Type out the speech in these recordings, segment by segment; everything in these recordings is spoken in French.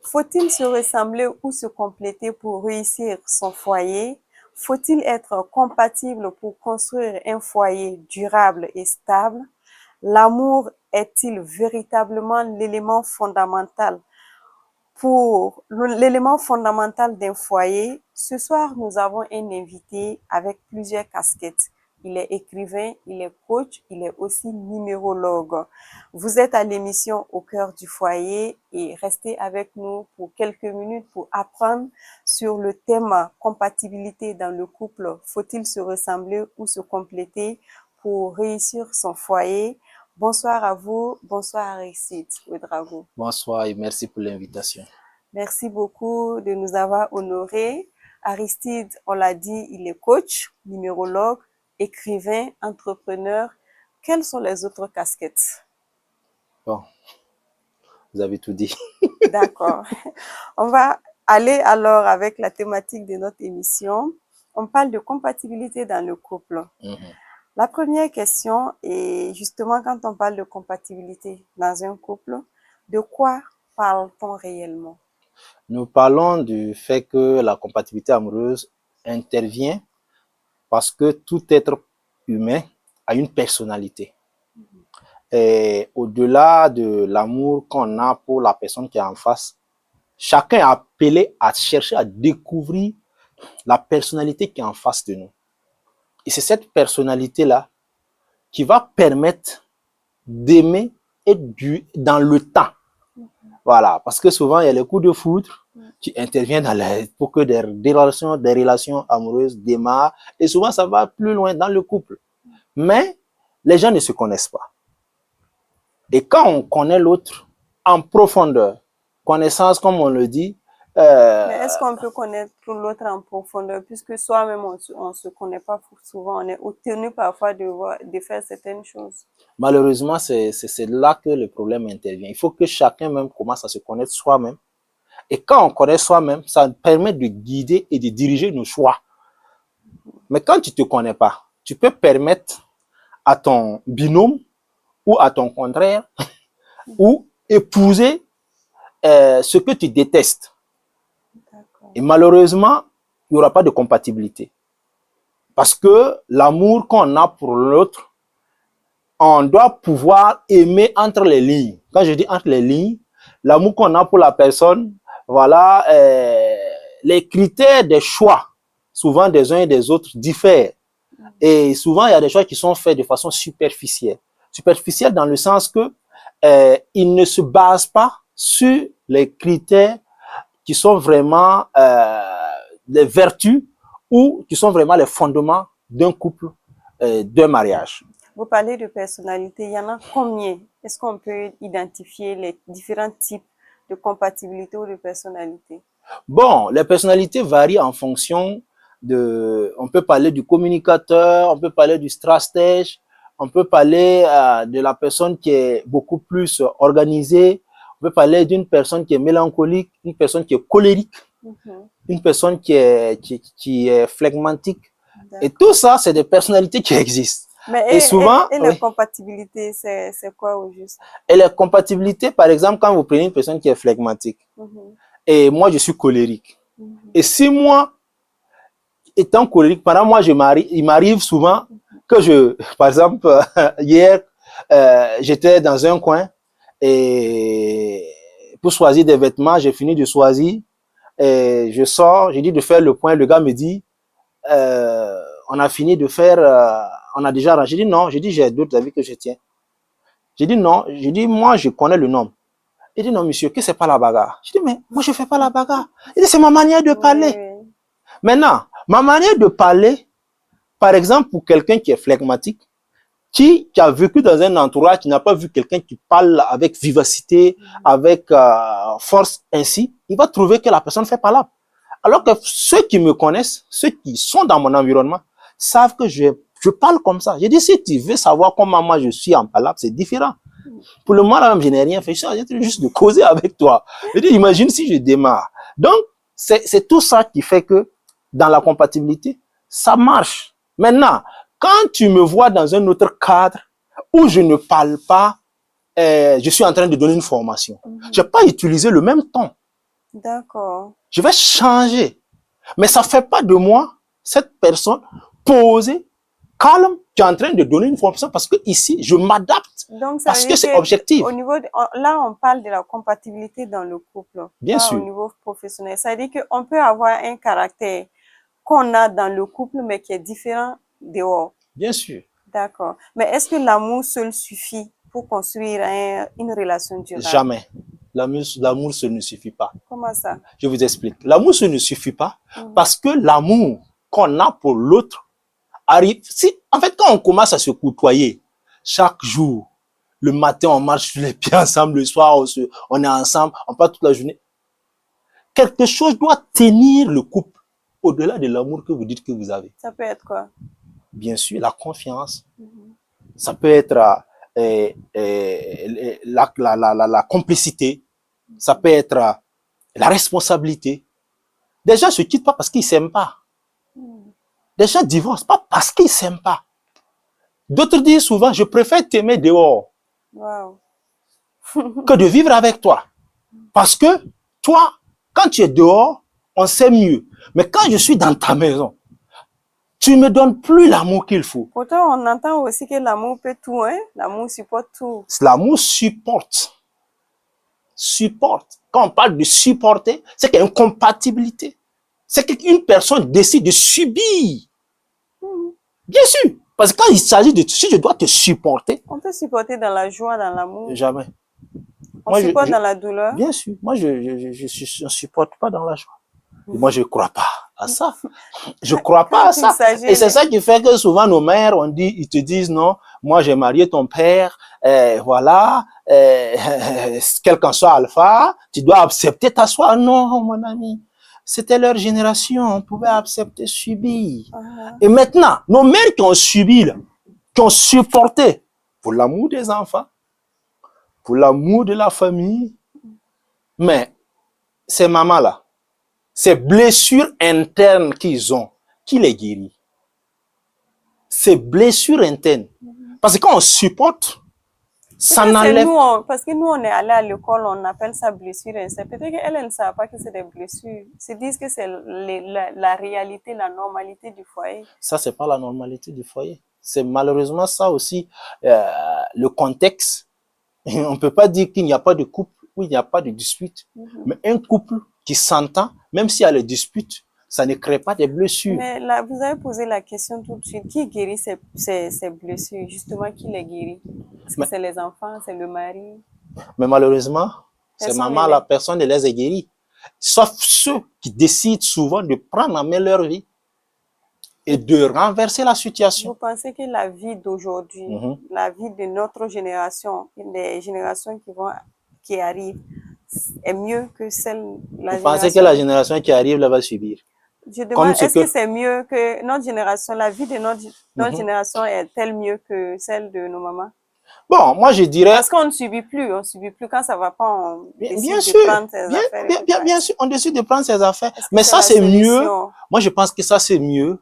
Faut-il se ressembler ou se compléter pour réussir son foyer? Faut-il être compatible pour construire un foyer durable et stable? L'amour est-il véritablement l'élément fondamental d'un foyer? Ce soir, nous avons un invité avec plusieurs casquettes. Il est écrivain, il est coach, il est aussi numérologue. Vous êtes à l'émission Au cœur du foyer et restez avec nous pour quelques minutes pour apprendre sur le thème compatibilité dans le couple. Faut-il se ressembler ou se compléter pour réussir son foyer? Bonsoir à vous, bonsoir Aristide Ouedraogo. Bonsoir et merci pour l'invitation. Merci beaucoup de nous avoir honorés. Aristide, on l'a dit, il est coach, numérologue, écrivain, entrepreneur. Quelles sont les autres casquettes? Bon, vous avez tout dit. D'accord. On va aller alors avec la thématique de notre émission. On parle de compatibilité dans le couple. La première question est justement quand on parle de compatibilité dans un couple, de quoi parle-t-on réellement? Nous parlons du fait que la compatibilité amoureuse intervient parce que tout être humain a une personnalité. Et au-delà de l'amour qu'on a pour la personne qui est en face, chacun est appelé à chercher à découvrir la personnalité qui est en face de nous. Et c'est cette personnalité-là qui va permettre d'aimer et dans le temps. Voilà, parce que souvent, il y a les coups de foudre qui interviennent pour que des relations amoureuses démarrent. Et souvent, ça va plus loin dans le couple. Mais les gens ne se connaissent pas. Et quand on connaît l'autre en profondeur, connaissance, comme on le dit... Mais est-ce qu'on peut connaître l'autre en profondeur, puisque soi-même, on ne se connaît pas souvent, on est tenu parfois de faire certaines choses. Malheureusement, c'est là que le problème intervient. Il faut que chacun même commence à se connaître soi-même. Et quand on connaît soi-même, ça permet de guider et de diriger nos choix. Mais quand tu ne te connais pas, tu peux permettre à ton binôme ou à ton contraire ou épouser ce que tu détestes. Et malheureusement, il n'y aura pas de compatibilité. Parce que l'amour qu'on a pour l'autre, on doit pouvoir aimer entre les lignes. Quand je dis entre les lignes, l'amour qu'on a pour la personne, voilà, les critères des choix, souvent des uns et des autres, diffèrent. Et souvent, il y a des choix qui sont faits de façon superficielle. Superficielle dans le sens que ils ne se basent pas sur les critères qui sont vraiment les vertus ou qui sont vraiment les fondements d'un couple, d'un mariage. Vous parlez de personnalité, il y en a combien? Est-ce qu'on peut identifier les différents types de compatibilité ou de personnalité? Bon, les personnalités varient en fonction de... On peut parler du communicateur, on peut parler du stratège, on peut parler de la personne qui est beaucoup plus organisée, on peut parler d'une personne qui est mélancolique, une personne qui est colérique, une personne qui est flegmatique. Et tout ça, c'est des personnalités qui existent. Mais souvent, la compatibilité, c'est quoi au juste? Et la compatibilité, par exemple, quand vous prenez une personne qui est flegmatique, et moi, je suis colérique. Et si moi, étant colérique, pendant moi, il m'arrive souvent que par exemple, hier, j'étais dans un coin et pour choisir des vêtements, j'ai fini de choisir et je sors, j'ai dit de faire le point, le gars me dit, on a fini de faire, on a déjà rangé. J'ai dit non, j'ai d'autres avis que je tiens. J'ai dit non, moi, je connais le nom. Il dit non, monsieur, que c'est pas la bagarre. Je dis mais moi, je fais pas la bagarre. Il dit c'est ma manière de parler. Maintenant, ma manière de parler, par exemple, pour quelqu'un qui est flegmatique, qui a vécu dans un entourage, qui n'a pas vu quelqu'un qui parle avec vivacité, avec force ainsi, il va trouver que la personne fait palabre. Alors que ceux qui me connaissent, ceux qui sont dans mon environnement, savent que je parle comme ça. J'ai dit, si tu veux savoir comment moi je suis en palabre, c'est différent. Pour le moment, là, je n'ai rien fait. Je suis en train juste de causer avec toi. Je dis, imagine si je démarre. Donc, c'est tout ça qui fait que dans la compatibilité, ça marche. Maintenant, quand tu me vois dans un autre cadre où je ne parle pas, je suis en train de donner une formation. Je n'ai pas utilisé le même ton. D'accord. Je vais changer. Mais ça ne fait pas de moi cette personne posée, calme, qui est en train de donner une formation parce que ici, je m'adapte Donc, ça parce veut que dire c'est que objectif. au niveau là, on parle de la compatibilité dans le couple, Bien pas au sûr. niveau professionnel. Ça veut dire qu'on peut avoir un caractère qu'on a dans le couple, mais qui est différent dehors. Bien sûr. D'accord. Mais est-ce que l'amour seul suffit pour construire une relation durable? Jamais. L'amour, ce ne suffit pas. Comment ça? Je vous explique. L'amour, ce ne suffit pas parce que l'amour qu'on a pour l'autre arrive. Si, en fait, quand on commence à se côtoyer chaque jour, le matin, on marche sur les pieds ensemble, le soir, on est ensemble, on passe toute la journée. Quelque chose doit tenir le couple au-delà de l'amour que vous dites que vous avez. Ça peut être quoi? Bien sûr, la confiance. Ça peut être la complicité. Ça peut être la responsabilité. Des gens ne se quittent pas parce qu'ils ne s'aiment pas. Des gens divorcent pas parce qu'ils ne s'aiment pas. D'autres disent souvent, je préfère t'aimer dehors Wow. que de vivre avec toi. Parce que toi, quand tu es dehors, on s'aime mieux. Mais quand je suis dans ta maison, tu ne me donnes plus l'amour qu'il faut. Pourtant, on entend aussi que l'amour peut tout, hein? L'amour supporte tout. L'amour supporte. Supporte. Quand on parle de supporter, c'est qu'il y a une compatibilité. C'est qu'une personne décide de subir. Bien sûr. Parce que quand il s'agit de si je dois te supporter. On peut supporter dans la joie, dans l'amour. Jamais. On supporte dans la douleur. Bien sûr. Moi, je ne supporte pas dans la joie. Et moi, je ne crois pas à ça. Je ne crois pas à ça. Et c'est ça qui fait que souvent nos mères, ils te disent non, moi j'ai marié ton père, voilà, quel qu'en soit alpha, tu dois accepter ta soie. Non, mon ami. C'était leur génération, on pouvait accepter, subir. Et maintenant, nos mères qui ont subi, là, qui ont supporté, pour l'amour des enfants, pour l'amour de la famille, mais ces mamans-là, ces blessures internes qu'ils ont, qui les guérit? Ces blessures internes. Parce que quand on supporte, ça n'enlève... Parce que nous, on est allé à l'école, on appelle ça blessure interne. Peut-être qu'elles ne savent pas que c'est des blessures. Ils se disent que c'est la réalité, la normalité du foyer. Ça, c'est pas la normalité du foyer. C'est malheureusement ça aussi, le contexte. On ne peut pas dire qu'il n'y a pas de couple où il n'y a pas de dispute. Mais un couple qui s'entend, même s'il y a les disputes, ça ne crée pas des blessures. Mais là, vous avez posé la question tout de suite. Qui guérit ces blessures? Justement, qui les guérit? Est-ce que c'est les enfants, c'est le mari? Mais malheureusement, ces mamans, la personne ne les a guéries. Sauf ceux qui décident souvent de prendre en main leur vie et de renverser la situation. Vous pensez que la vie d'aujourd'hui, la vie de notre génération, des générations qui arrivent, est mieux que celle de la génération? Vous pensez que la génération qui arrive, là, va subir? Je demande, est-ce que c'est mieux que notre génération, la vie de notre génération est-elle mieux que celle de nos mamans? Bon, moi je dirais... Parce qu'on ne subit plus quand ça ne va pas, on décide de prendre ses affaires. Bien sûr, on décide de prendre ses affaires. Mais ça, c'est mieux. Moi, je pense que ça, c'est mieux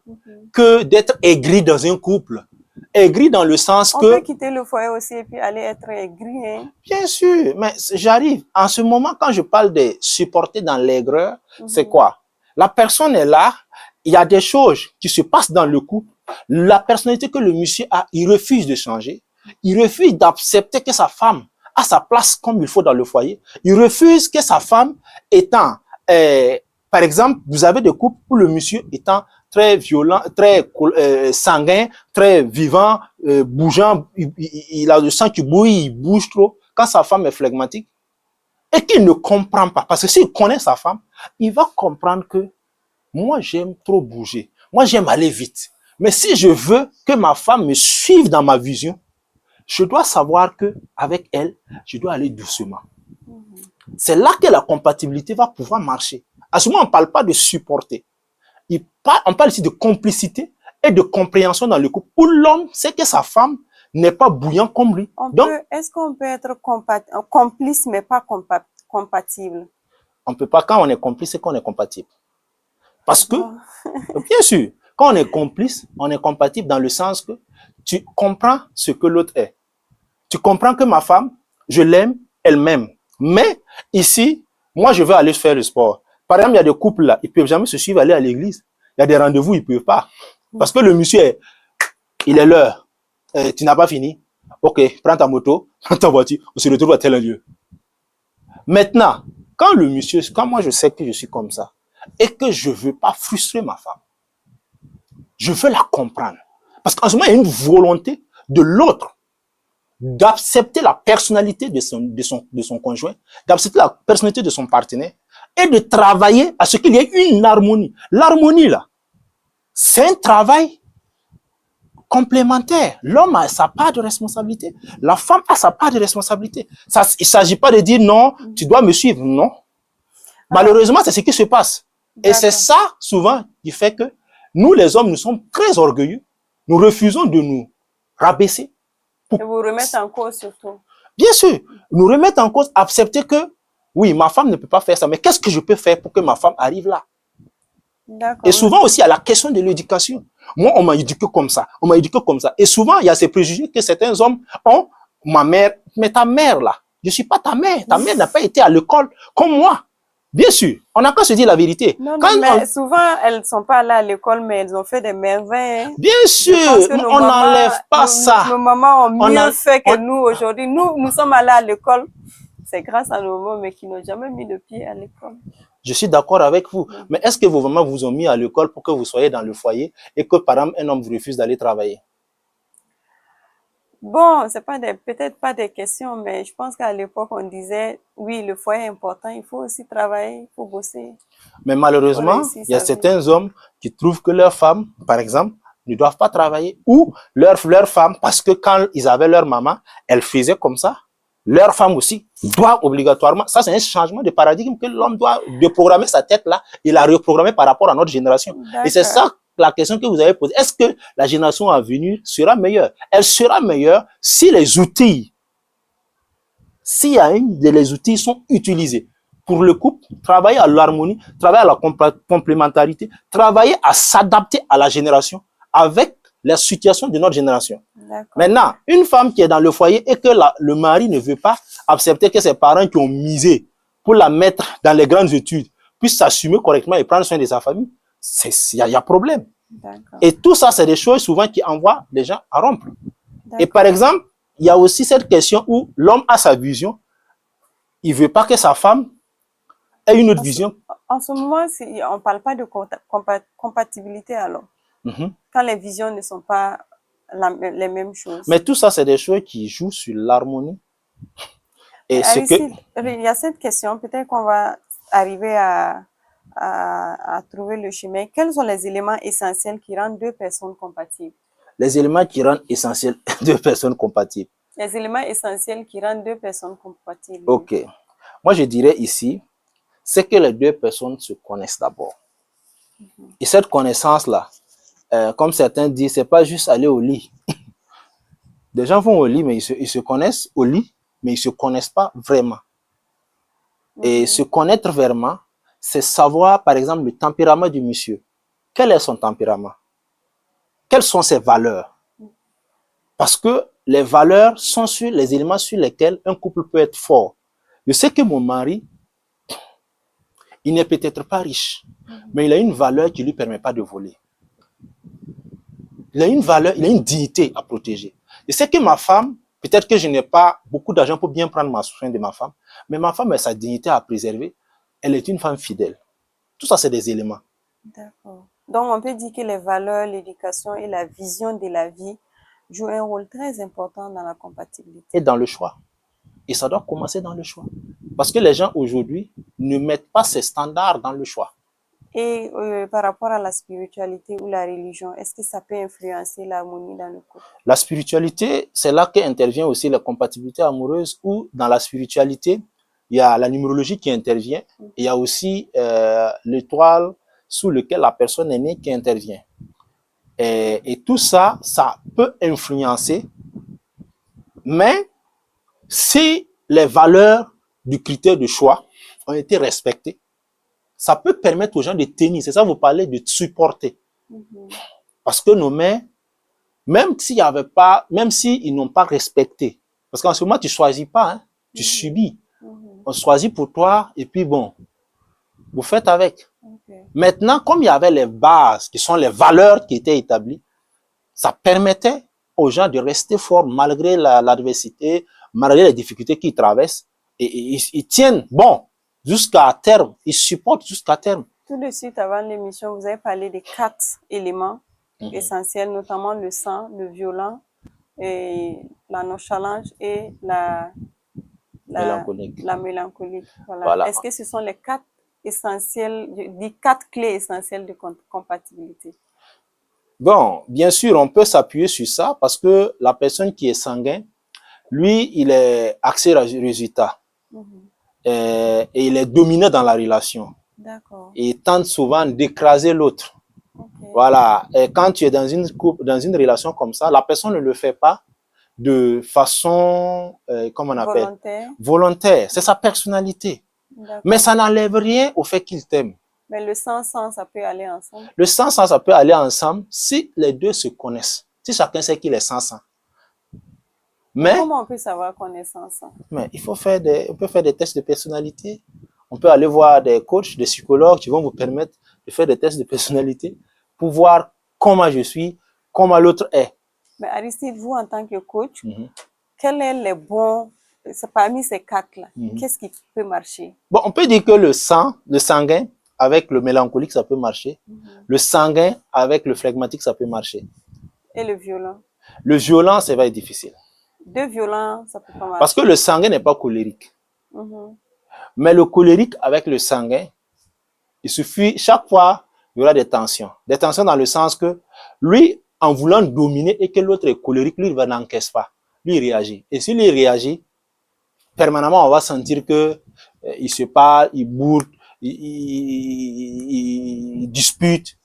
que d'être aigri dans un couple. Aigri dans le sens que... On peut quitter le foyer aussi et puis aller être aigri. Hein? Bien sûr, mais j'arrive. En ce moment, quand je parle de supporter dans l'aigreur, c'est quoi? La personne est là, il y a des choses qui se passent dans le couple. La personnalité que le monsieur a, il refuse de changer. Il refuse d'accepter que sa femme a sa place comme il faut dans le foyer. Il refuse que sa femme étant, par exemple, vous avez des couples où le monsieur étant très violent, très sanguin, très vivant, bougeant, il a le sang qui bouille, il bouge trop. Quand sa femme est flegmatique et qu'il ne comprend pas, parce que s'il connaît sa femme, il va comprendre que moi j'aime trop bouger, moi j'aime aller vite. Mais si je veux que ma femme me suive dans ma vision, je dois savoir que avec elle, je dois aller doucement. C'est là que la compatibilité va pouvoir marcher. À ce moment, on ne parle pas de supporter. On parle ici de complicité et de compréhension dans le couple. Où l'homme sait que sa femme n'est pas bouillant comme lui. Est-ce qu'on peut être complice mais pas compatible? On ne peut pas. Quand on est complice, c'est qu'on est compatible. Parce que, bien sûr, quand on est complice, on est compatible dans le sens que tu comprends ce que l'autre est. Tu comprends que ma femme, je l'aime, elle m'aime. Mais ici, Moi, je veux aller faire le sport. Par exemple, il y a des couples là, ils ne peuvent jamais se suivre aller à l'église. Il y a des rendez-vous, ils ne peuvent pas. Parce que le monsieur, il est l'heure. Tu n'as pas fini. Ok, prends ta moto, prends ta voiture, on se retrouve à tel lieu. Maintenant, quand moi je sais que je suis comme ça, et que je ne veux pas frustrer ma femme, je veux la comprendre. Parce qu'en ce moment, il y a une volonté de l'autre d'accepter la personnalité de son conjoint, d'accepter la personnalité de son partenaire, et de travailler à ce qu'il y ait une harmonie. L'harmonie, là, c'est un travail complémentaire. L'homme a sa part de responsabilité. La femme a sa part de responsabilité. Il ne s'agit pas de dire non, tu dois me suivre. Non. Malheureusement, c'est ce qui se passe. Et c'est ça, souvent, qui fait que nous, les hommes, nous sommes très orgueilleux. Nous refusons de nous rabaisser. Et vous remettre en cause surtout. Bien sûr, nous remettre en cause, accepter que, oui, ma femme ne peut pas faire ça, mais qu'est-ce que je peux faire pour que ma femme arrive là? Et souvent aussi, il y a la question de l'éducation. Moi, on m'a éduqué comme ça, on m'a éduqué comme ça. Et souvent, il y a ces préjugés que certains hommes ont. Ma mère, mais ta mère là, je ne suis pas ta mère n'a pas été à l'école comme moi. Bien sûr, on n'a qu'à se dire la vérité. Non, mais souvent, elles ne sont pas allées à l'école, mais elles ont fait des merveilles. Bien sûr, on n'enlève pas ça. Nos mamans ont mieux fait que nous aujourd'hui. Nous sommes allés à l'école. C'est grâce à nos mamans, mais qui n'ont jamais mis le pied à l'école. Je suis d'accord avec vous. Mais est-ce que vos mamans vous ont mis à l'école pour que vous soyez dans le foyer et que, par exemple, un homme vous refuse d'aller travailler? Bon, c'est pas peut-être pas des questions, mais je pense qu'à l'époque, on disait, oui, le foyer est important, il faut aussi travailler, il faut bosser. Mais malheureusement, il y a certains hommes qui trouvent que leurs femmes, par exemple, ne doivent pas travailler, ou leurs femmes, parce que quand ils avaient leur maman, elle faisait comme ça, leur femme aussi doit obligatoirement, ça c'est un changement de paradigme que l'homme doit déprogrammer sa tête là, et la reprogrammer par rapport à notre génération. Et c'est ça la question que vous avez posée. Est-ce que la génération à venir sera meilleure? Elle sera meilleure si les outils, s'il y a les outils sont utilisés pour le couple, travailler à l'harmonie, travailler à la complémentarité, travailler à s'adapter à la génération avec la situation de notre génération. Maintenant, une femme qui est dans le foyer et que le mari ne veut pas accepter que ses parents qui ont misé pour la mettre dans les grandes études puissent s'assumer correctement et prendre soin de sa famille, il y a problème. Et tout ça, c'est des choses souvent qui envoient les gens à rompre. Et par exemple, il y a aussi cette question où l'homme a sa vision, il ne veut pas que sa femme ait une autre vision. En ce moment, on ne parle pas de compatibilité alors. Quand les visions ne sont pas les mêmes choses. Mais tout ça, c'est des choses qui jouent sur l'harmonie. Et il y a cette question, peut-être qu'on va arriver à trouver le chemin. Quels sont les éléments essentiels qui rendent deux personnes compatibles? Les éléments qui rendent essentiels deux personnes compatibles. Les éléments essentiels qui rendent deux personnes compatibles. Ok. Moi, je dirais ici, c'est que les deux personnes se connaissent d'abord. Et cette connaissance-là, comme certains disent, c'est pas juste aller au lit. Des gens vont au lit, mais ils se connaissent au lit, mais ils se connaissent pas vraiment. Et se connaître vraiment, c'est savoir, par exemple, le tempérament du monsieur. Quel est son tempérament? Quelles sont ses valeurs? Parce que les valeurs sont sur les éléments sur lesquels un couple peut être fort. Je sais que mon mari, il n'est peut-être pas riche, mais il a une valeur qui ne lui permet pas de voler. Il a une valeur, il a une dignité à protéger. Je sais que ma femme, peut-être que je n'ai pas beaucoup d'argent pour bien prendre soin de ma femme, mais ma femme a sa dignité à préserver. Elle est une femme fidèle. Tout ça, c'est des éléments. D'accord. Donc, on peut dire que les valeurs, l'éducation et la vision de la vie jouent un rôle très important dans la compatibilité. Et dans le choix. Et ça doit commencer dans le choix. Parce que les gens aujourd'hui ne mettent pas ces standards dans le choix. Et par rapport à la spiritualité ou la religion, est-ce que ça peut influencer l'harmonie dans le couple? La spiritualité, c'est là qu'intervient aussi la compatibilité amoureuse, où dans la spiritualité, il y a la numérologie qui intervient, il y a aussi l'étoile sous laquelle la personne est née qui intervient. Et tout ça, ça peut influencer, mais si les valeurs du critère de choix ont été respectées, ça peut permettre aux gens de tenir. C'est ça, vous parlez de supporter. Parce que nos mères, même s'il y avait pas, même s'ils n'ont pas respecté, parce qu'en ce moment, tu choisis pas, hein, tu subis. On choisit pour toi et puis bon, vous faites avec. Okay. Maintenant, comme il y avait les bases, qui sont les valeurs qui étaient établies, ça permettait aux gens de rester forts malgré l'adversité, malgré les difficultés qu'ils traversent. Et ils tiennent bon jusqu'à terme. Ils supportent jusqu'à terme. Tout de suite avant l'émission, vous avez parlé des 4 éléments essentiels, notamment le sang, le violent, et la nonchalance et la mélancolie. Voilà. Est-ce que ce sont les 4 essentiels, les 4 clés essentielles de compatibilité? Bon, bien sûr, on peut s'appuyer sur ça parce que la personne qui est sanguin, lui, il est axé au résultat. Et il est dominé dans la relation. D'accord. Et il tente souvent d'écraser l'autre. Okay. Voilà. Et quand tu es dans une couple, dans une relation comme ça, la personne ne le fait pas de façon, comment on appelle? Volontaire. C'est sa personnalité. Mais ça n'enlève rien au fait qu'il t'aime. Mais le sang-sang, ça peut aller ensemble? Le sang-sang, ça peut aller ensemble si les deux se connaissent. Si chacun sait qu'il est sang-sang. Mais comment on peut savoir qu'on est sans-sang? Mais il faut faire on peut faire des tests de personnalité. On peut aller voir des coachs, des psychologues qui vont vous permettre de faire des tests de personnalité pour voir comment je suis, comment l'autre est. Mais Aristide, vous en tant que coach, quels sont les bons, parmi ces 4-là, qu'est-ce qui peut marcher? Bon, on peut dire que le sanguin avec le mélancolique, ça peut marcher. Le sanguin avec le phlegmatique, ça peut marcher. Et le violent? Le violent, ça va être difficile. Deux violents, ça peut pas marcher. Parce que le sanguin n'est pas colérique. Mais le colérique avec le sanguin, il suffit, chaque fois, il y aura des tensions. Des tensions dans le sens que lui, en voulant dominer et que l'autre est colérique, lui, il ne n'encaisse pas. Lui, il réagit. Et s'il réagit, permanemment, on va sentir que il se parle, il bourde, il dispute.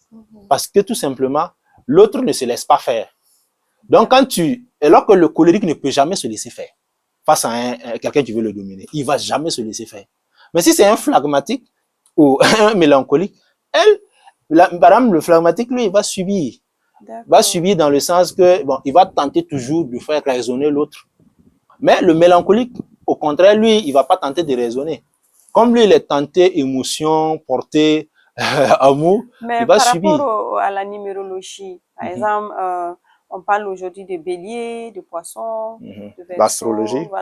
Parce que tout simplement, l'autre ne se laisse pas faire. Donc, alors que le colérique ne peut jamais se laisser faire face à quelqu'un qui veut le dominer, il ne va jamais se laisser faire. Mais si c'est un phlegmatique ou un mélancolique, par exemple, le phlegmatique, lui, il va subir. Va subir dans le sens que, bon, il va tenter toujours de faire raisonner l'autre. Mais le mélancolique, au contraire, lui, il ne va pas tenter de raisonner. Comme lui, il est tenté émotion, porté amour, il va subir. Mais par rapport à la numérologie, par exemple, on parle aujourd'hui de bélier, de poisson, de verseau,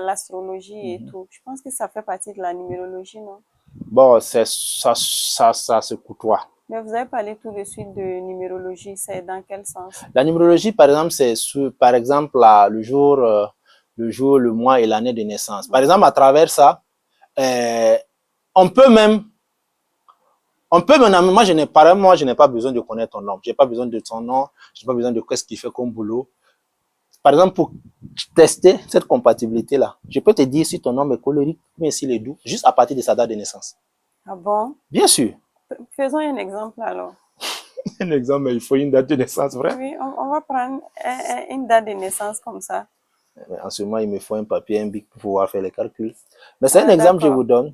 l'astrologie et tout. Je pense que ça fait partie de la numérologie, non? Bon, ça se côtoie. Mais vous avez parlé tout de suite de numérologie, c'est dans quel sens? La numérologie, par exemple, c'est par exemple le jour, le mois et l'année de naissance. Par exemple, à travers ça, on peut même, moi je n'ai pas besoin de connaître ton nom, j'ai pas besoin de ton nom, j'ai pas besoin de qu'est-ce qu'il fait comme boulot. Par exemple, pour tester cette compatibilité-là, je peux te dire si ton nom est colérique, mais s'il est doux, juste à partir de sa date de naissance. Ah bon? Bien sûr. Faisons un exemple alors. Un exemple, il faut une date de naissance, vrai? Oui, on va prendre une date de naissance comme ça. En ce moment, il me faut un papier, un bic pour pouvoir faire les calculs. Mais c'est un exemple que je vous donne.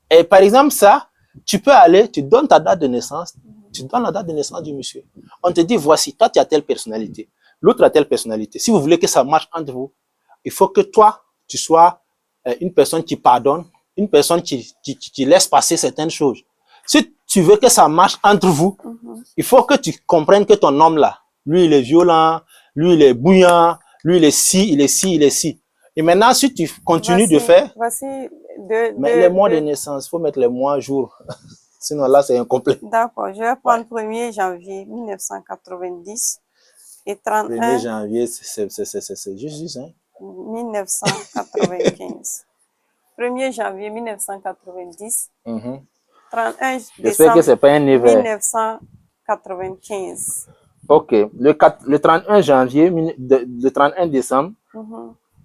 Et par exemple, ça, tu peux aller, tu donnes ta date de naissance, tu donnes la date de naissance du monsieur. On te dit, voici, toi, tu as telle personnalité, l'autre a telle personnalité. Si vous voulez que ça marche entre vous, il faut que toi, tu sois une personne qui pardonne, une personne qui laisse passer certaines choses. Si tu veux que ça marche entre vous, il faut que tu comprennes que ton homme là, lui, il est violent, lui, il est bouillant, lui, il est ci, il est ci, il est ci. Et maintenant, si tu continues de faire... Mais les mois de naissance, il faut mettre les mois, jours. Sinon, là, c'est incomplet. D'accord, je vais prendre 1er janvier 1990 et 31... 1er janvier, c'est juste, hein? 1995. 1er janvier 1990. 31 J'espère que c'est pas un hiver. 1995. Ok, le 31 janvier, le 31 décembre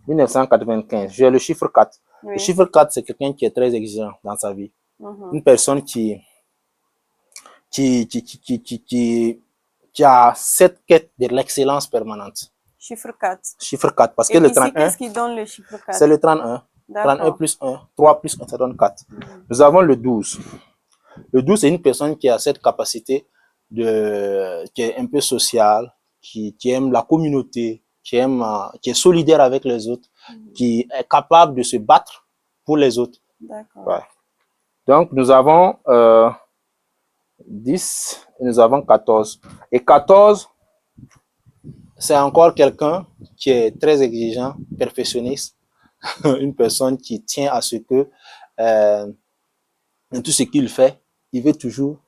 1995, j'ai le chiffre 4. Oui. Le chiffre 4, c'est quelqu'un qui est très exigeant dans sa vie. Une personne qui a cette quête de l'excellence permanente. Chiffre 4. Chiffre 4, parce que le 31... Qu'est-ce qui donne le chiffre 4? C'est le 31. 31 plus 1, 3 plus 1, ça donne 4. Nous avons le 12. Le 12, c'est une personne qui a cette capacité qui est un peu sociale, qui aime la communauté, qui est solidaire avec les autres, qui est capable de se battre pour les autres. D'accord. Ouais. Donc, nous avons 10 et nous avons 14. Et 14, c'est encore quelqu'un qui est très exigeant, perfectionniste, une personne qui tient à ce que dans tout ce qu'il fait, il veut toujours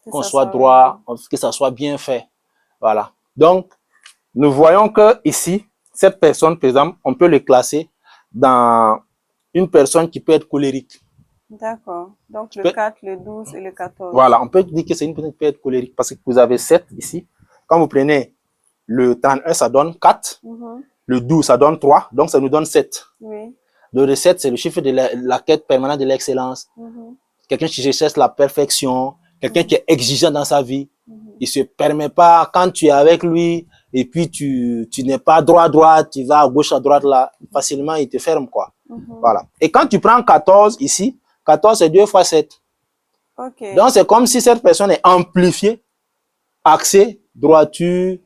qu'on soit droit, que ça soit bien fait. Voilà. Donc, nous voyons que ici, cette personne, par exemple, on peut le classer dans une personne qui peut être colérique. D'accord. Donc, le 4, le 12 et le 14. Voilà, on peut dire que c'est une personne qui peut être colérique parce que vous avez 7 ici. Quand vous prenez le 31, ça donne 4. Le 12, ça donne 3. Donc, ça nous donne 7. Oui. Le 7, c'est le chiffre de la quête permanente de l'excellence. Quelqu'un qui recherche la perfection. Quelqu'un qui est exigeant dans sa vie. Il se permet pas, quand tu es avec lui, et puis tu n'es pas droit, tu vas à gauche, à droite, là, facilement, il te ferme, quoi. Voilà. Et quand tu prends 14 ici, 14, c'est 2 fois 7. Okay. Donc, c'est comme si cette personne est amplifiée, axée, droiture,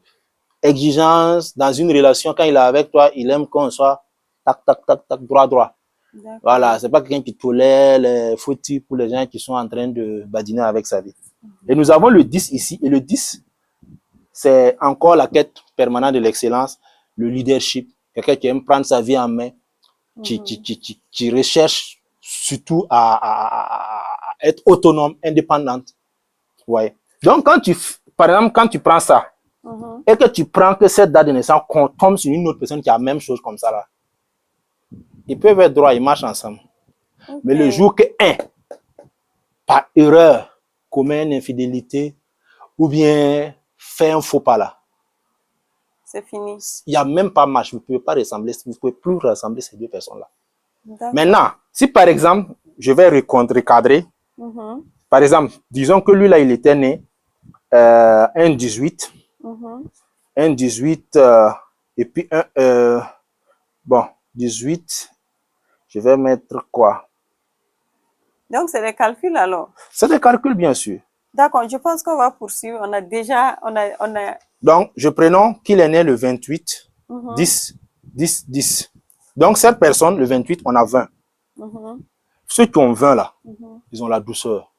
exigence dans une relation. Quand il est avec toi, il aime qu'on soit tac, tac, tac, tac, droit. Voilà, c'est pas quelqu'un qui tolère les foutus pour les gens qui sont en train de badiner avec sa vie. Et nous avons le 10 ici. Et le 10, c'est encore la quête permanente de l'excellence, le leadership. Quelqu'un qui aime prendre sa vie en main, qui recherche surtout à être autonome, indépendante. Ouais. Donc, par exemple, quand tu prends ça, et que tu prends que cette date de naissance, qu'on tombe sur une autre personne qui a la même chose comme ça, là, ils peuvent être droits, ils marchent ensemble. Okay. Mais le jour que un, par erreur, commet une infidélité ou bien fait un faux pas là, c'est fini. Il n'y a même pas match. Vous ne pouvez pas ressembler, vous ne pouvez plus rassembler ces deux personnes-là. Maintenant, si par exemple, je vais recadrer, par exemple, disons que lui là, il était né un 18, un 18, et puis bon, 18, je vais mettre quoi? Donc, c'est des calculs alors? C'est des calculs, bien sûr. D'accord, je pense qu'on va poursuivre. On a déjà, Donc, je prenons qu'il est né le 28, 10, 10, 10. Donc, cette personne, le 28, on a 20. Ceux qui ont 20 là, ils ont la douceur.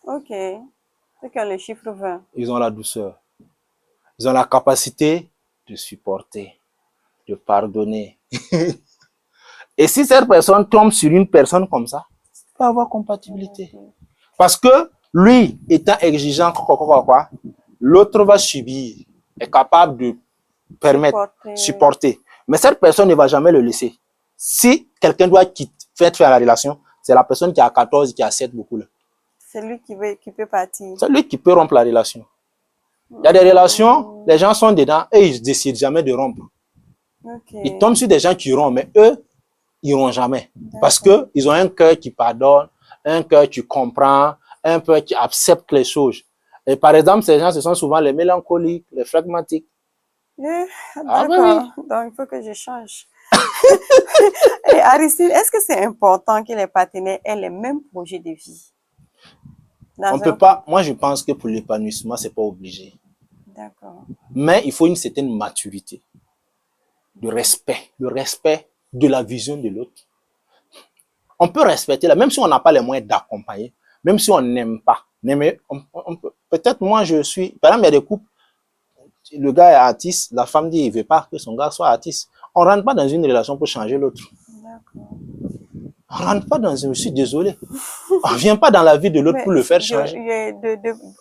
Ok. Ceux qui ont le chiffre 20. Ils ont la douceur. Ils ont la capacité de supporter, de pardonner. Et si cette personne tombe sur une personne comme ça, il peut avoir compatibilité. Parce que lui, étant exigeant, l'autre va subir, est capable de permettre, supporter. Mais cette personne ne va jamais le laisser. Si quelqu'un doit faire la relation, c'est la personne qui a 14 et qui a 7 beaucoup là. C'est lui qui peut partir. C'est lui qui peut rompre la relation. Il y a des relations, les gens sont dedans et ils ne décident jamais de rompre. Ils tombent sur des gens qui rompent, mais eux, ils n'iront jamais. Parce qu'ils ont un cœur qui pardonne, un cœur qui comprend, un cœur qui accepte les choses. Et par exemple, ces gens, ce sont souvent les mélancoliques, les phlegmatiques. D'accord, donc il faut que je change. Et Aristide, est-ce que c'est important que les partenaires aient les mêmes projets de vie? On peut pas, moi je pense que pour l'épanouissement, c'est pas obligé. D'accord. Mais il faut une certaine maturité, de respect, le respect de la vision de l'autre. On peut respecter là, même si on n'a pas les moyens d'accompagner, même si on n'aime pas. Peut-être moi je suis, par exemple, il y a des couples, le gars est artiste, la femme dit il veut pas que son gars soit artiste. On rentre pas dans une relation pour changer l'autre. D'accord. On rentre pas dans une, je suis désolé. On vient pas dans la vie de l'autre pour le faire changer.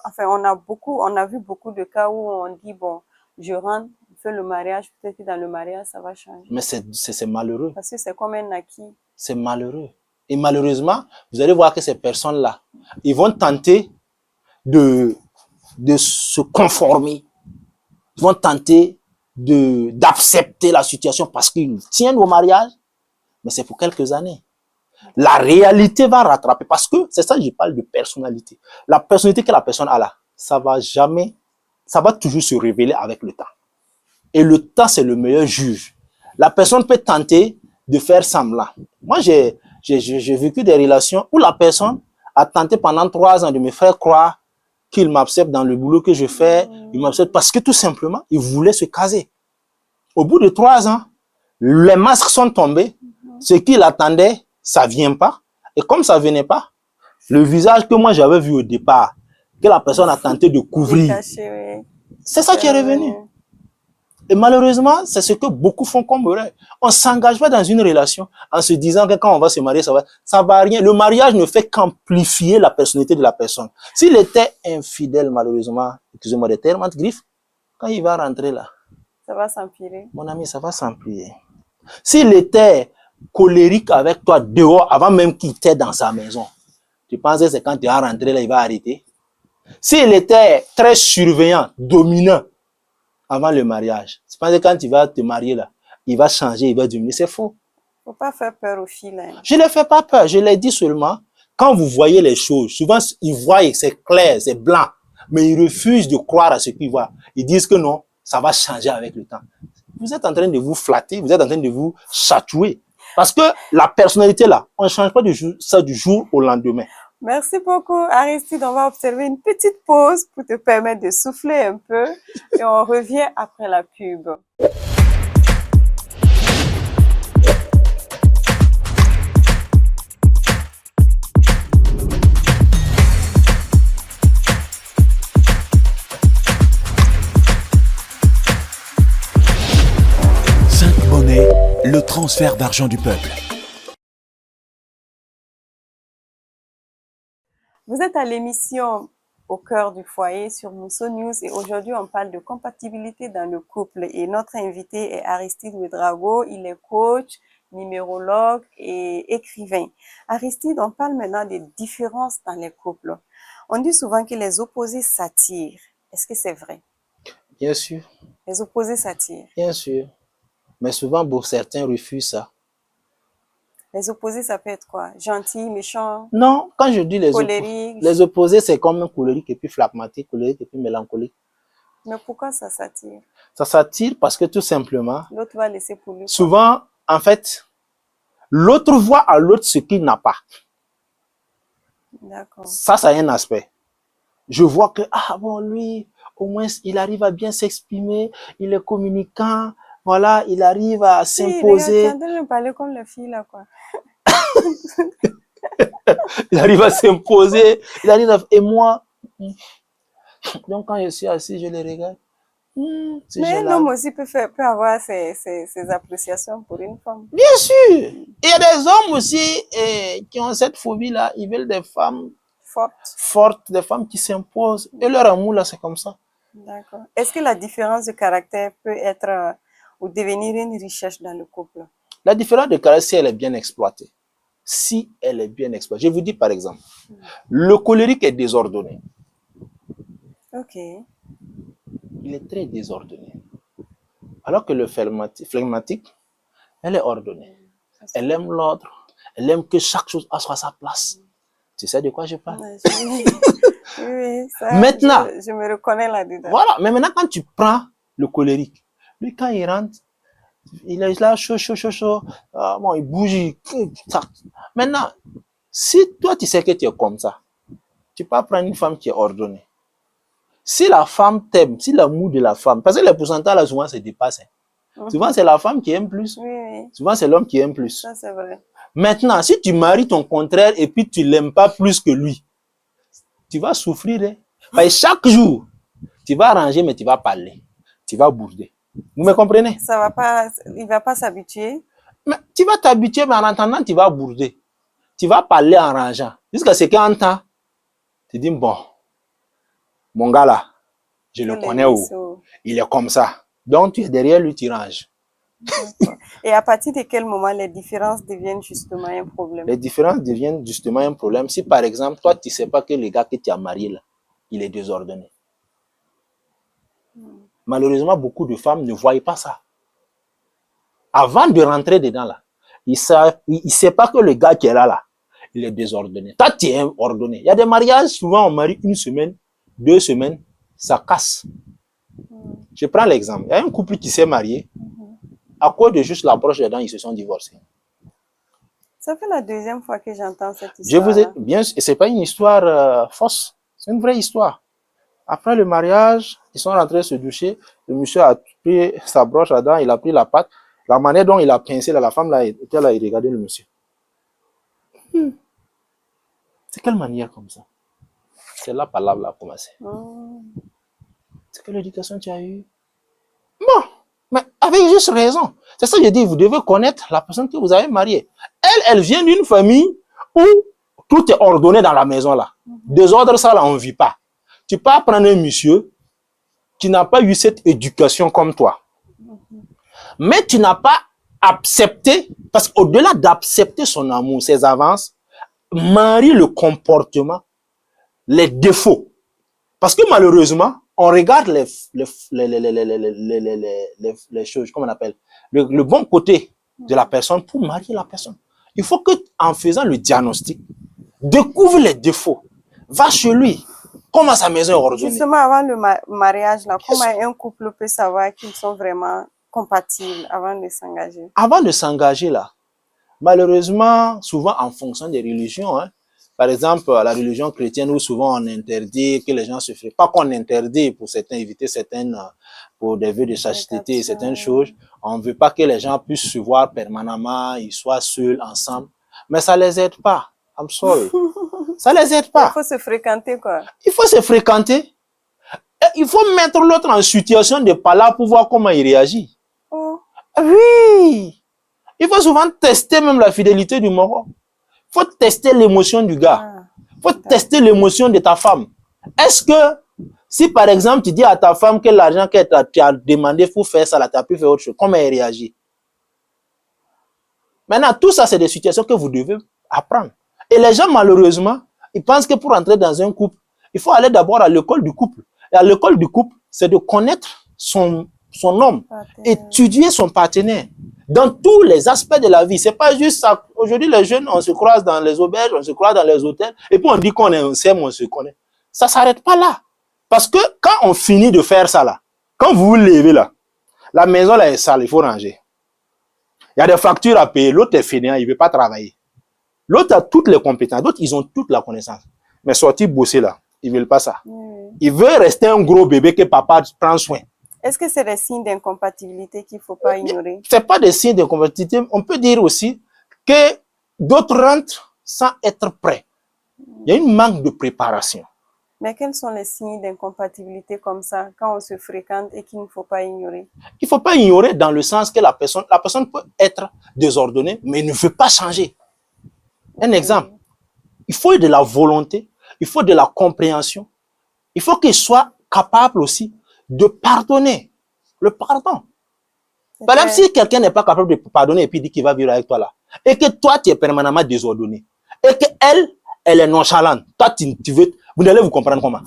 Enfin, on a vu beaucoup de cas où on dit bon, je rentre, je fais le mariage, peut-être que dans le mariage ça va changer. Mais c'est malheureux. Parce que c'est comme un acquis. C'est malheureux. Et malheureusement, vous allez voir que ces personnes-là, ils vont tenter de se conformer. Ils vont tenter d'accepter la situation parce qu'ils tiennent au mariage, mais c'est pour quelques années. La réalité va rattraper parce que c'est ça que je parle de personnalité. La personnalité que la personne a là, ça va toujours se révéler avec le temps. Et le temps, c'est le meilleur juge. La personne peut tenter de faire semblant. Moi, j'ai vécu des relations où la personne a tenté pendant 3 ans de me faire croire qu'il m'accepte dans le boulot que je fais. Il m'accepte parce que tout simplement, il voulait se caser. Au bout de 3 ans, les masques sont tombés. Ce qu'il attendait, ça vient pas. Et comme ça venait pas, le visage que moi j'avais vu au départ, que la personne a tenté de couvrir, c'est ça qui est revenu. Et malheureusement, c'est ce que beaucoup font comme erreur. On ne s'engage pas dans une relation en se disant que quand on va se marier, ça va rien. Le mariage ne fait qu'amplifier la personnalité de la personne. S'il était infidèle, malheureusement, excusez-moi des termes, entre griffes, quand il va rentrer là, ça va s'empirer. Mon ami, ça va s'empirer. S'il était colérique avec toi dehors, avant même qu'il t'ait dans sa maison, tu penses que c'est quand tu vas rentrer là, il va arrêter? S'il était très surveillant, dominant, avant le mariage, tu penses que quand tu vas te marier là, il va changer, il va diminuer? C'est faux. Faut pas faire peur aux filles là. Je ne les fais pas peur, je les dis seulement, quand vous voyez les choses, souvent ils voient, c'est clair, c'est blanc, mais ils refusent de croire à ce qu'ils voient. Ils disent que non, ça va changer avec le temps. Vous êtes en train de vous flatter, vous êtes en train de vous chatouer. Parce que la personnalité là, on ne change pas ça du jour au lendemain. Merci beaucoup, Aristide. On va observer une petite pause pour te permettre de souffler un peu et on revient après la pub. Le transfert d'argent du peuple. Vous êtes à l'émission Au cœur du foyer sur Mousso News et aujourd'hui on parle de compatibilité dans le couple et notre invité est Aristide Ouedraogo. Il est coach, numérologue et écrivain. Aristide, on parle maintenant des différences dans les couples. On dit souvent que les opposés s'attirent. Est-ce que c'est vrai? Bien sûr. Les opposés s'attirent. Bien sûr. Mais souvent, certains refusent ça. Les opposés, ça peut être quoi? Gentil, méchant? Non, quand je dis les opposés, c'est comme un colérique et puis phlegmatique, colérique et puis mélancolique. Mais pourquoi ça s'attire? Ça s'attire parce que tout simplement, l'autre va laisser pour lui. Souvent, en fait, l'autre voit à l'autre ce qu'il n'a pas. D'accord. Ça a un aspect. Je vois que, ah bon, lui, au moins, il arrive à bien s'exprimer, il est communicant, voilà, il arrive à s'imposer. Tu es en train de me parler comme la fille là, quoi. Il arrive à s'imposer, et moi, donc quand je suis assis, je les regarde. Mais un homme aussi peut avoir ses appréciations pour une femme. Bien sûr. Il y a des hommes aussi qui ont cette phobie-là, ils veulent des femmes fortes, des femmes qui s'imposent. Et leur amour, là, c'est comme ça. D'accord. Est-ce que la différence de caractère peut être ou devenir une richesse dans le couple? La différence de caractère, si elle est bien exploitée. Si elle est bien exploitée. Je vous dis par exemple, le colérique est désordonné. Ok. Il est très désordonné. Alors que le flegmatique, elle est ordonnée. Elle aime l'ordre. Elle aime que chaque chose soit à sa place. Tu sais de quoi je parle? Oui, ça, maintenant, je me reconnais là-dedans. Voilà, mais maintenant quand tu prends le colérique, lui quand il rentre, il est là chaud. Bon, il bouge. Maintenant, si toi tu sais que tu es comme ça, tu peux prendre une femme qui est ordonnée. Si la femme t'aime, si l'amour de la femme, parce que les pourcentages là souvent se dépassent. Souvent c'est la femme qui aime plus. Oui. Souvent c'est l'homme qui aime plus. Ça c'est vrai. Maintenant, si tu maries ton contraire et puis tu l'aimes pas plus que lui, tu vas souffrir. Hein? Parce que chaque jour, tu vas arranger, mais tu vas parler. Tu vas bourder. Vous me comprenez? Ça va pas, il va pas s'habituer. Mais tu vas t'habituer, mais en attendant, tu vas bourder. Tu vas parler en rangeant. Jusqu'à ce qu'en temps, tu dis, bon, mon gars là, je le connais où? Il est comme ça. Donc, tu es derrière lui, tu ranges. Et à partir de quel moment les différences deviennent justement un problème? Les différences deviennent justement un problème. Si par exemple, toi, tu ne sais pas que le gars que tu as marié là, il est désordonné. Malheureusement, beaucoup de femmes ne voient pas ça. Avant de rentrer dedans là, il ne sait pas que le gars qui est là, il est désordonné. Toi, tu es ordonné. Il y a des mariages, souvent on marie 1 semaine, 2 semaines, ça casse. Je prends l'exemple. Il y a un couple qui s'est marié. À cause de juste l'approche des dents, ils se sont divorcés. Ça fait la 2e fois que j'entends cette histoire. Je vous ai bien, c'est pas une histoire fausse, c'est une vraie histoire. Après le mariage, ils sont rentrés se doucher. Le monsieur a pris sa broche à dents, il a pris la pâte. La manière dont il a pincé, la femme là était là, il regardait le monsieur. C'est quelle manière comme ça? C'est là par là a commencé. C'est quelle éducation tu as eue? Bon, mais avec juste raison. C'est ça que je dis, vous devez connaître la personne que vous avez mariée. Elle vient d'une famille où tout est ordonné dans la maison là. Désordre, ça là, on ne vit pas. Tu peux prendre un monsieur qui n'a pas eu cette éducation comme toi. Mais tu n'as pas accepté, parce qu'au-delà d'accepter son amour, ses avances, marie le comportement, les défauts. Parce que malheureusement, on regarde les choses, comment on appelle, le bon côté de la personne pour marier la personne. Il faut que, en faisant le diagnostic, découvre les défauts. Va chez lui. Comment sa maison est ordonnée. Justement, avant le mariage, là, comment un couple peut savoir qu'ils sont vraiment compatibles avant de s'engager? Avant de s'engager, là, malheureusement, souvent en fonction des religions, hein, par exemple, la religion chrétienne où souvent on interdit que les gens se fassent, pas qu'on interdit pour certains, éviter certaines, pour des vœux de chasteté, certaines choses, on ne veut pas que les gens puissent se voir permanemment, ils soient seuls, ensemble, mais ça les aide pas. I'm sorry. Ça les aide pas. Il faut se fréquenter, quoi. Il faut se fréquenter. Et il faut mettre l'autre en situation de pas là pour voir comment il réagit. Oh. Oui. Il faut souvent tester même la fidélité du moro. Il faut tester l'émotion du gars. Il faut tester l'émotion de ta femme. Est-ce que, si par exemple, tu dis à ta femme que l'argent qu'elle t'a demandé pour faire ça, tu as pu faire autre chose, comment elle réagit? Maintenant, tout ça, c'est des situations que vous devez apprendre. Et les gens, malheureusement, ils pensent que pour entrer dans un couple, il faut aller d'abord à l'école du couple. Et à l'école du couple, c'est de connaître son homme, étudier son partenaire dans tous les aspects de la vie. C'est pas juste ça. Aujourd'hui, les jeunes, on se croise dans les auberges, on se croise dans les hôtels, et puis on dit qu'on s'aime, on se connaît. Ça s'arrête pas là. Parce que quand on finit de faire ça là, quand vous vous levez là, la maison là est sale, il faut ranger. Il y a des factures à payer, l'autre est fainéant, il veut pas travailler. L'autre a toutes les compétences, d'autres ils ont toute la connaissance. Mais sortir bosser là, ils veulent pas ça. Ils veulent rester un gros bébé que papa prend soin. Est-ce que c'est des signes d'incompatibilité qu'il ne faut pas ignorer? Ce n'est pas des signes d'incompatibilité. On peut dire aussi que d'autres rentrent sans être prêts. Il y a une manque de préparation. Mais quels sont les signes d'incompatibilité comme ça, quand on se fréquente et qu'il ne faut pas ignorer? Il ne faut pas ignorer dans le sens que la personne peut être désordonnée, mais ne veut pas changer. Un exemple, il faut de la volonté, il faut de la compréhension, il faut qu'il soit capable aussi de pardonner. Le pardon. Par exemple, si quelqu'un n'est pas capable de pardonner et puis dit qu'il va vivre avec toi là, et que toi tu es permanemment désordonné, et qu'elle, elle est nonchalante, toi tu veux, vous n'allez vous comprendre comment?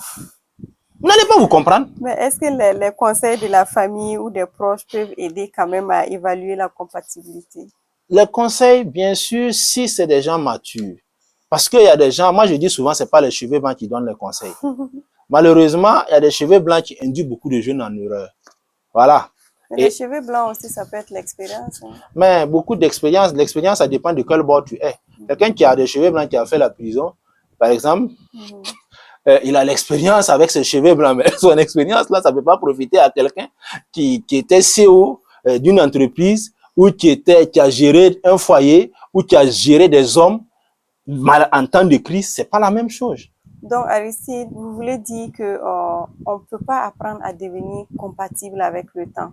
Vous n'allez pas vous comprendre. Mais est-ce que les conseils de la famille ou des proches peuvent aider quand même à évaluer la compatibilité? Les conseils, bien sûr, si c'est des gens matures. Parce qu'il y a des gens, moi je dis souvent, c'est pas les cheveux blancs qui donnent les conseils. Malheureusement, il y a des cheveux blancs qui induisent beaucoup de jeunes en erreur. Voilà. Mais les cheveux blancs aussi, ça peut être l'expérience. Hein. Mais beaucoup d'expérience, l'expérience, ça dépend de quel bord tu es. Quelqu'un qui a des cheveux blancs, qui a fait la prison, par exemple, il a l'expérience avec ses cheveux blancs, mais son expérience là, ça ne peut pas profiter à quelqu'un qui était CEO d'une entreprise, ou qui a géré un foyer, ou qui a géré des hommes en temps de crise. C'est pas la même chose. Donc, Aristide, vous voulez dire que on ne peut pas apprendre à devenir compatible avec le temps?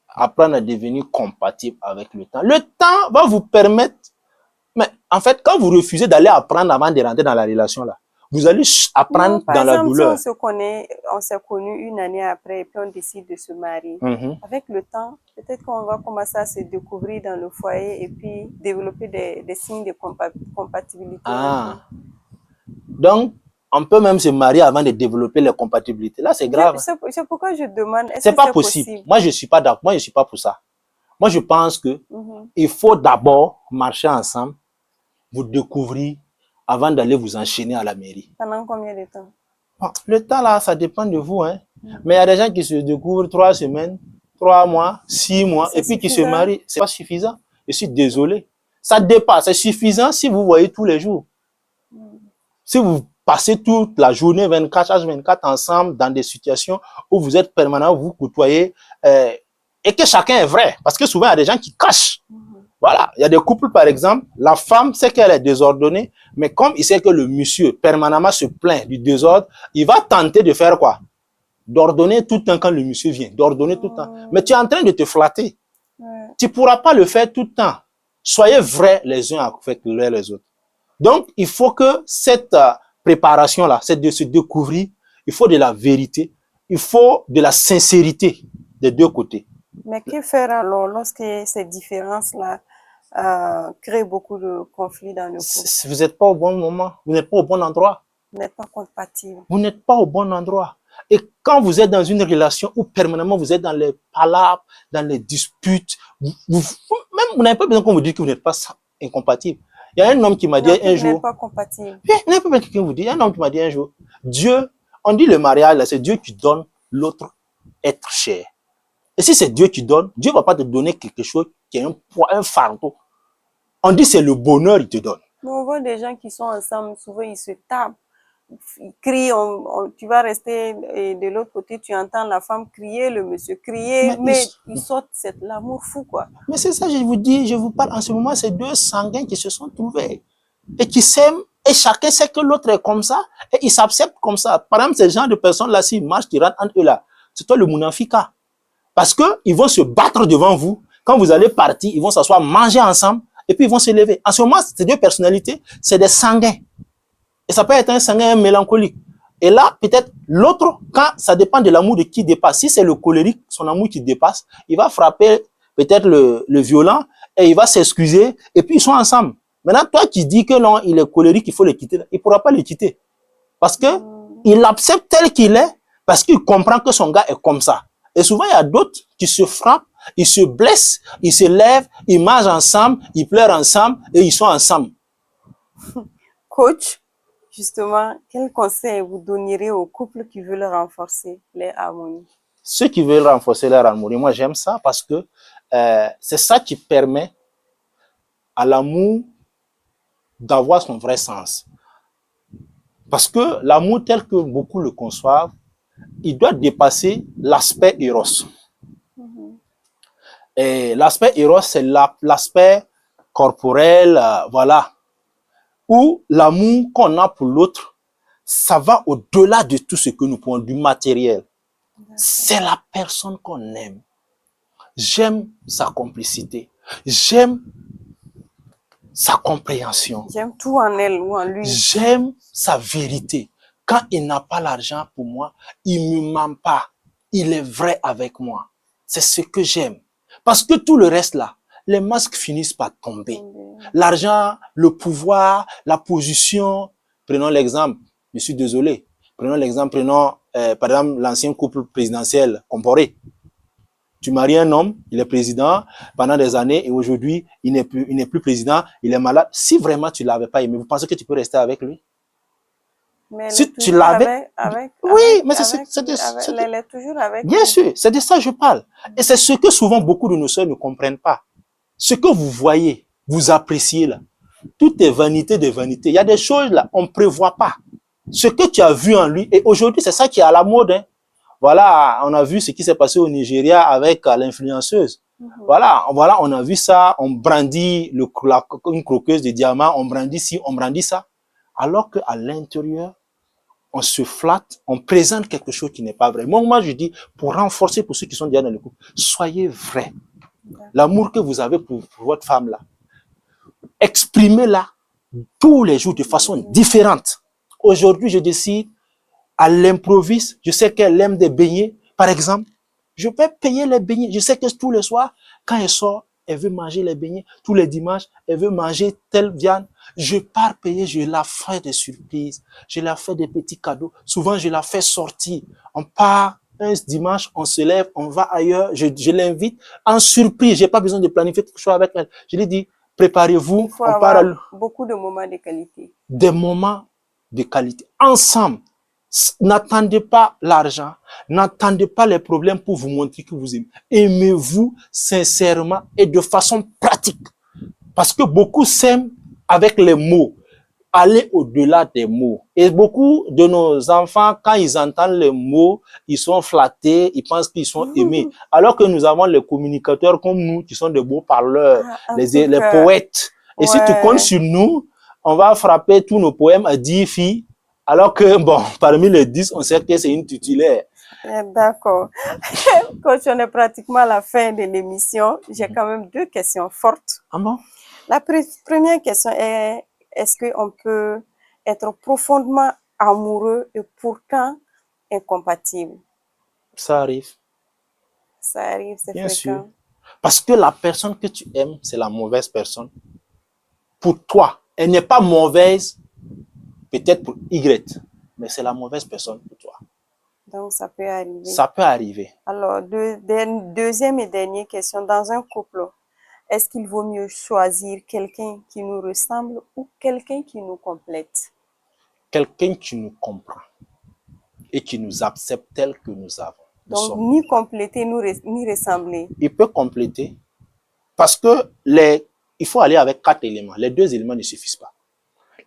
Apprendre à devenir compatible avec le temps. Le temps va vous permettre, mais en fait, quand vous refusez d'aller apprendre avant de rentrer dans la relation là, vous allez apprendre dans la douleur. Si on s'est connu une année après et puis on décide de se marier. Avec le temps, peut-être qu'on va commencer à se découvrir dans le foyer et puis développer des signes de compatibilité. Donc, on peut même se marier avant de développer les compatibilités. Là, c'est grave. C'est pourquoi je demande. C'est pas possible. Moi, je suis pas d'accord. Moi, je suis pas pour ça. Moi, je pense que il faut d'abord marcher ensemble, vous découvrir avant d'aller vous enchaîner à la mairie. Pendant combien de temps? Bon, le temps là, ça dépend de vous, hein. Mais il y a des gens qui se découvrent 3 semaines, 3 mois, 6 mois, et puis qui se marient. C'est pas suffisant. Je suis désolé. Ça dépasse. C'est suffisant si vous voyez tous les jours. Si vous passez toute la journée 24h24 ensemble dans des situations où vous êtes permanent, vous côtoyez, et que chacun est vrai. Parce que souvent, il y a des gens qui cachent. Voilà, il y a des couples, par exemple, la femme sait qu'elle est désordonnée, mais comme il sait que le monsieur permanemment se plaint du désordre, il va tenter de faire quoi? D'ordonner tout le temps quand le monsieur vient, d'ordonner tout le temps. Mais tu es en train de te flatter. Ouais. Tu ne pourras pas le faire tout le temps. Soyez vrais les uns avec les autres. Donc, il faut que cette préparation-là, c'est de se découvrir, il faut de la vérité, il faut de la sincérité des deux côtés. Mais que faire alors lorsque ces différences-là créent beaucoup de conflits dans le couple? Vous n'êtes pas au bon moment, vous n'êtes pas au bon endroit. Vous n'êtes pas compatible. Vous n'êtes pas au bon endroit. Et quand vous êtes dans une relation où permanemment vous êtes dans les palabres, dans les disputes, vous n'avez pas besoin qu'on vous dise que vous n'êtes pas incompatible. Il y a un homme qui m'a dit un jour. Vous n'êtes pas compatible. Oui, n'avez pas besoin que quelqu'un vous dise. Il y a un homme qui m'a dit un jour, Dieu, on dit le mariage, c'est Dieu qui donne l'autre être cher. Et si c'est Dieu qui donne, Dieu ne va pas te donner quelque chose qui est un poids, un fardeau. On dit c'est le bonheur, il te donne. Mais on voit des gens qui sont ensemble, souvent ils se tapent, ils crient, tu vas rester et de l'autre côté, tu entends la femme crier, le monsieur crier, mais ils sortent l'amour fou, quoi. Mais c'est ça, je vous dis, je vous parle en ce moment, c'est deux sanguins qui se sont trouvés et qui s'aiment, et chacun sait que l'autre est comme ça, et ils s'acceptent comme ça. Par exemple, ces gens de personnes-là, s'ils marchent, qui rentrent entre eux là, c'est toi le mounafika. Parce que ils vont se battre devant vous. Quand vous allez partir, ils vont s'asseoir, manger ensemble, et puis ils vont se lever. En ce moment, ces deux personnalités, c'est des sanguins. Et ça peut être un sanguin mélancolique. Et là, peut-être l'autre, quand ça dépend de l'amour de qui dépasse. Si c'est le colérique, son amour qui dépasse, il va frapper peut-être le violent et il va s'excuser et puis ils sont ensemble. Maintenant, toi qui dis que non, il est colérique, il faut le quitter, il ne pourra pas le quitter. Parce que il l'accepte tel qu'il est, parce qu'il comprend que son gars est comme ça. Et souvent, il y a d'autres qui se frappent, ils se blessent, ils se lèvent, ils mangent ensemble, ils pleurent ensemble et ils sont ensemble. Coach, justement, quel conseil vous donnerez aux couples qui veulent renforcer leur harmonie? Ceux qui veulent renforcer leur harmonie, moi j'aime ça parce que c'est ça qui permet à l'amour d'avoir son vrai sens. Parce que l'amour tel que beaucoup le conçoivent, il doit dépasser l'aspect éros. Et l'aspect éros, c'est l'aspect corporel, voilà, où l'amour qu'on a pour l'autre, ça va au-delà de tout ce que nous pouvons, du matériel. C'est la personne qu'on aime. J'aime sa complicité. J'aime sa compréhension. J'aime tout en elle ou en lui. J'aime sa vérité. Quand il n'a pas l'argent pour moi, il ne me ment pas. Il est vrai avec moi. C'est ce que j'aime. Parce que tout le reste là, les masques finissent par tomber. L'argent, le pouvoir, la position. Prenons l'exemple, je suis désolé. Prenons l'exemple, par exemple l'ancien couple présidentiel comparé. Tu maries un homme, il est président pendant des années et aujourd'hui, il n'est plus président, il est malade. Si vraiment tu ne l'avais pas aimé, vous pensez que tu peux rester avec lui? Mais si tu l'avais... Oui, mais elle est toujours avec Bien sûr, c'est de ça que je parle. Et c'est ce que souvent beaucoup de nos sœurs ne comprennent pas. Ce que vous voyez, vous appréciez là, tout est vanité de vanité. Il y a des choses là, on ne prévoit pas. Ce que tu as vu en lui, et aujourd'hui, c'est ça qui est à la mode. Hein. Voilà, on a vu ce qui s'est passé au Nigeria avec l'influenceuse. Voilà, on a vu ça, on brandit une croqueuse de diamants, on brandit ci, on brandit ça. Alors qu'à l'intérieur, on se flatte, on présente quelque chose qui n'est pas vrai. Moi, je dis, pour renforcer pour ceux qui sont déjà dans le couple, soyez vrais. L'amour que vous avez pour votre femme là, exprimez-la tous les jours de façon différente. Aujourd'hui, je décide, à l'improviste, je sais qu'elle aime des beignets, par exemple, je peux payer les beignets. Je sais que tous les soirs, quand elle sort, elle veut manger les beignets. Tous les dimanches, elle veut manger telle viande. Je pars payer, je la fais des surprises. Je la fais des petits cadeaux. Souvent, je la fais sortir. On part un dimanche, on se lève, on va ailleurs. Je l'invite en surprise. J'ai pas besoin de planifier quelque chose avec elle. Je lui dis, préparez-vous. Il faut avoir beaucoup de moments de qualité. Des moments de qualité. Ensemble. N'attendez pas l'argent, n'attendez pas les problèmes pour vous montrer que vous aimez. Aimez-vous sincèrement et de façon pratique. Parce que beaucoup s'aiment avec les mots. aller au-delà des mots. Et beaucoup de nos enfants, quand ils entendent les mots, ils sont flattés, ils pensent qu'ils sont aimés. Alors que nous avons les communicateurs comme nous, qui sont de beaux parleurs, Ah, en tout les cas, poètes. Et si tu comptes ouais, sur nous, on va frapper tous nos poèmes à 10 filles, alors que, bon, parmi les 10, on sait que c'est une titulaire. d'accord. Coach, on est pratiquement à la fin de l'émission. J'ai quand même deux questions fortes. Ah bon? La première question est, est-ce qu'on peut être profondément amoureux et pourtant incompatible? Ça arrive, Ça arrive, c'est bien sûr. fréquent. Parce que la personne que tu aimes, c'est la mauvaise personne. Pour toi, elle n'est pas mauvaise, peut-être pour Y, mais c'est la mauvaise personne pour toi. Donc, ça peut arriver. Ça peut arriver. Alors, deuxième et dernière question. Dans un couple, est-ce qu'il vaut mieux choisir quelqu'un qui nous ressemble ou quelqu'un qui nous complète? Quelqu'un qui nous comprend et qui nous accepte tel que nous Donc, sommes. ni compléter, ni ressembler. Il peut compléter parce que il faut aller avec 4 éléments. Les 2 éléments ne suffisent pas.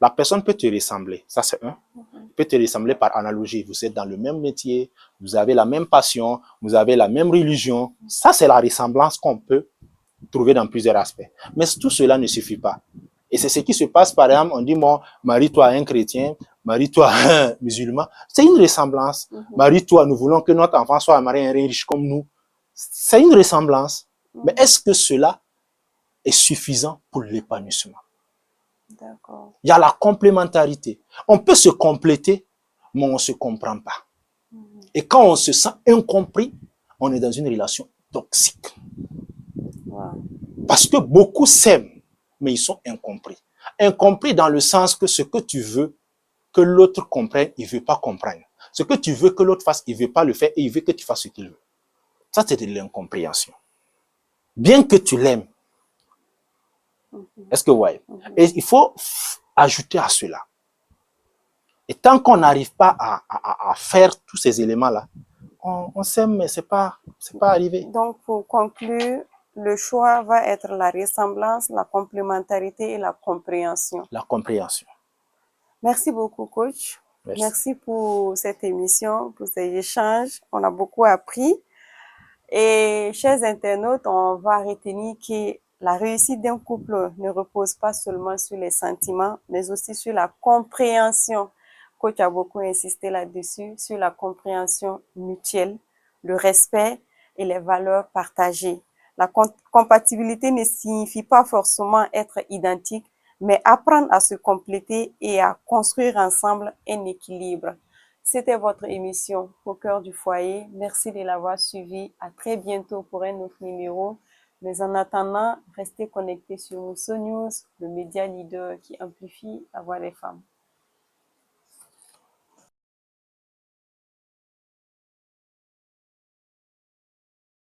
La personne peut te ressembler, ça c'est un. Peut te ressembler par analogie. Vous êtes dans le même métier, vous avez la même passion, vous avez la même religion. Ça, c'est la ressemblance qu'on peut trouver dans plusieurs aspects. Mais tout cela ne suffit pas. Et c'est ce qui se passe, par exemple, on dit, moi, marie-toi à un chrétien, marie-toi à un musulman. C'est une ressemblance. Marie-toi, nous voulons que notre enfant soit marié à un riche comme nous. C'est une ressemblance. Mais est-ce que cela est suffisant pour l'épanouissement? D'accord. Il y a la complémentarité. On peut se compléter, mais on ne se comprend pas. Et quand on se sent incompris, on est dans une relation toxique. Wow. Parce que beaucoup s'aiment, mais ils sont incompris. Incompris dans le sens que ce que tu veux que l'autre comprenne, il ne veut pas comprendre. Ce que tu veux que l'autre fasse, il ne veut pas le faire et il veut que tu fasses ce qu'il veut. Ça, c'est de l'incompréhension. Bien que tu l'aimes. Est-ce que vous voyez? Et il faut ajouter à cela. Et tant qu'on n'arrive pas à faire tous ces éléments-là, on s'aime, mais c'est pas arrivé. Donc, pour conclure, le choix va être la ressemblance, la complémentarité et la compréhension. La compréhension. Merci beaucoup, coach. Merci. Merci pour cette émission, pour ces échanges. On a beaucoup appris. Et chers internautes, on va retenir que la réussite d'un couple ne repose pas seulement sur les sentiments, mais aussi sur la compréhension. Coach a beaucoup insisté là-dessus, sur la compréhension mutuelle, le respect et les valeurs partagées. La compatibilité ne signifie pas forcément être identique, mais apprendre à se compléter et à construire ensemble un équilibre. C'était votre émission Au cœur du foyer. Merci de l'avoir suivi. À très bientôt pour un autre numéro. Mais en attendant, restez connectés sur Mousso News, le média leader qui amplifie la voix des femmes.